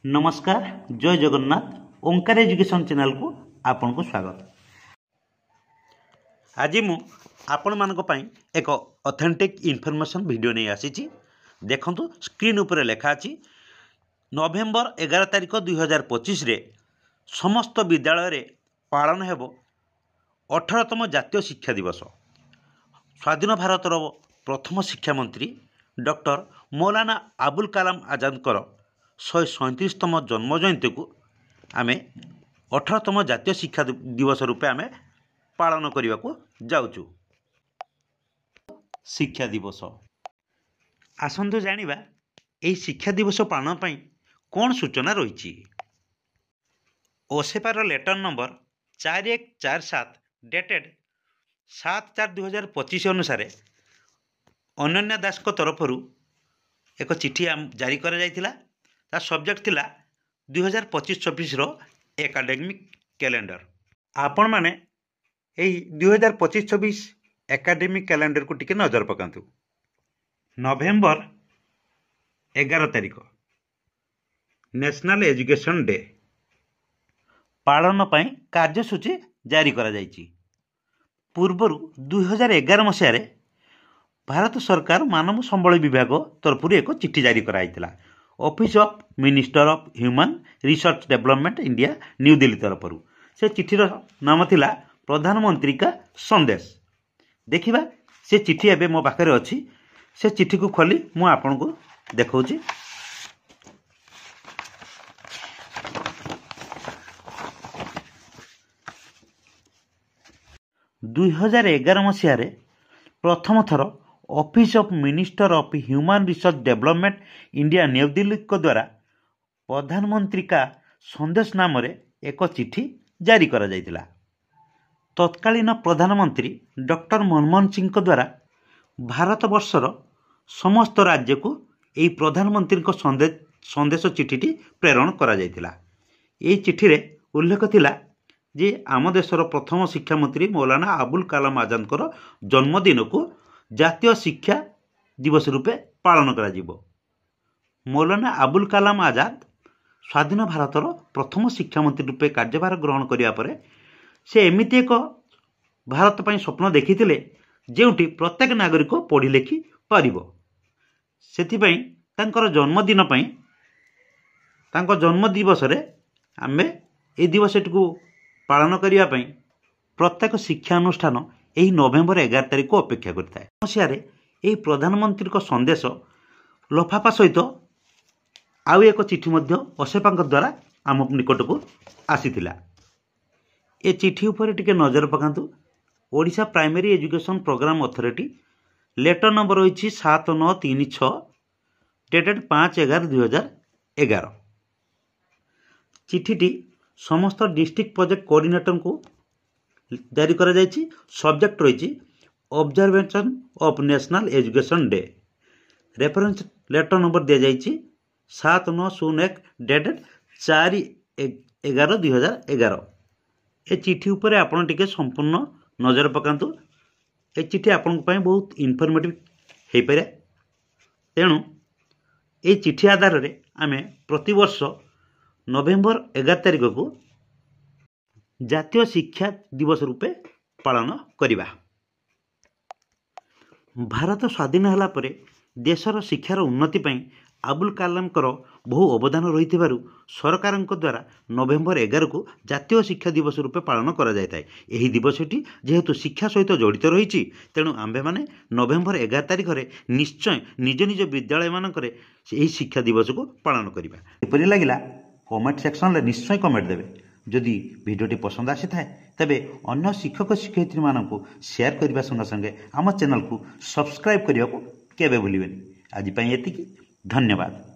नमस्कार, जय जगन्नाथ। ओंकार education channel को आपन को स्वागत। आज मु आपण मानक पई एक ऑथेंटिक इन्फॉर्मेशन वीडियो नहीं आसी। देखंतु स्क्रीन ऊपर लेखा अछि नवेम्बर 11 तारिख 2025 रे समस्त विद्यालय रे पालन हेबो 18तम जातीय शिक्षा दिवस। स्वाधीन भारतर प्रथम शिक्षा मंत्री डॉक्टर मौलाना अबुल कलाम आजाद 137तम जन्म जयंती को आम 18तम जातीय शिक्षा दिवस रूपे आम पालन करने को जाऊँ। शिक्षा दिवस आसतु जानिबा एही शिक्षा दिवस पालन पई कौन सूचना रही। ओसेपार लेटर नंबर 4147 डेटेड 7/4/2025 अनुसार अनन्या दास को तरफ एक चिठी जारी करा जायतिला। ता सब्जेक्ट थिला 2025-26 रो एकाडेमिक कैलेंडर। आपण माने एही 2025-26 एकाडेमिक कैलेंडर को टिके नजर पकांतु। नवेम्बर 11 तारिख नेशनल एजुकेशन डे पालन पई कार्यसूची जारी करा जायछि। पूर्वरु 2011 मसीह भारत सरकार मानव संबल विभाग तरफ एक चिठी जारी कराइतिला। Office of minister of human research development India new Delhi तरफ से चिठीर नाम थिला प्रधानमंत्री का संदेश। देखिबा से चिठी एबे मो पाखरे अछि। से चिठी को खोली मु आपन को देखौछि। दुई 2011 मसीह प्रथम थर office of minister of human research development India new Delhi को द्वारा प्रधानमंत्री का संदेश नाम रे एक चिठी जारी करा जायतिला। तत्कालीन प्रधानमंत्री डॉक्टर मनमोहन सिंह को द्वारा भारत वर्षर समस्त राज्य को यही प्रधानमंत्री को संदेश चिठी प्रेरण करा जायतिला। एही चिठी रे उल्लेख थिला जे आम देशर प्रथम शिक्षा मंत्री मौलाना अबुल कलाम आजाद जन्मदिन को जातीय शिक्षा दिवस रूपे पालन करा जिवो। मौलाना अबुल कलाम आजाद स्वाधीन भारतर प्रथम शिक्षा मंत्री रूपे कार्यभार ग्रहण करिया परे से एमिति एक भारत पई स्वप्न देखिथिले जेउटी प्रत्येक नागरिक पढ़ी लेखि पारिबो। सेथिपई तांकर जन्मदिन पई तांको जन्म दिवस रे आमे ए दिवस को पालन करिया पई प्रत्येक शिक्षा अनुष्ठान यही नवेम्बर 11 तारिख को अपेक्षा करता है। मसीह यही प्रधानमंत्री को संदेश लफाफा सहित आउ एक चिठी असेपा द्वारा आम निकट को आसीथिला। ए चिठी उपर टिके नजर पकांतु। Odisha primary education programme authority letter number रही 7936 डेटेड 5/11/2011। चिठीटी समस्त डिस्ट्रिक्ट प्रोजेक्ट कोऑर्डिनेटर को जारी करा जायछि। सब्जेक्ट रही observation of national education day. Reference letter number दिया जायछि 7901 डेटेड 4/11/2011। ए चिठी उपरे आपण टिके संपूर्ण नजर पकांतु। ए चिठी आपण पई बहुत इनफॉर्मेटिव हे पारे। तेणु ए चिठी आधार रे आमे प्रति वर्ष नवेम्बर 11 तारिख को जातीय शिक्षा दिवस रूपे पालन करिबा। भारत स्वाधीन होला परे देशर शिक्षार उन्नति पई अबुल कलाम बहु अवदान रही सरकार द्वारा नवेम्बर 11 को जातीय शिक्षा दिवस रूपे पालन करा जायता है। यही दिवसटी जेहेतु शिक्षा सहित जड़ित रही तेणु आंबे माने नवेम्बर 11 तारिख रे निश्चय निज निज विद्यालय मानकरे यही शिक्षा दिवस को पालन करिबा। एपरि लागिला कमेंट सेक्शन रे निश्चय कमेंट देबे। जदि भिडियोटी पसंद आसी थाए तेबे अन्य शिक्षक शिक्षयित्री मानकु शेयर करबा संगे संगे आम चैनल को सब्सक्राइब करने को केबे भूलिबेनी। आज पई एतिकी। धन्यवाद।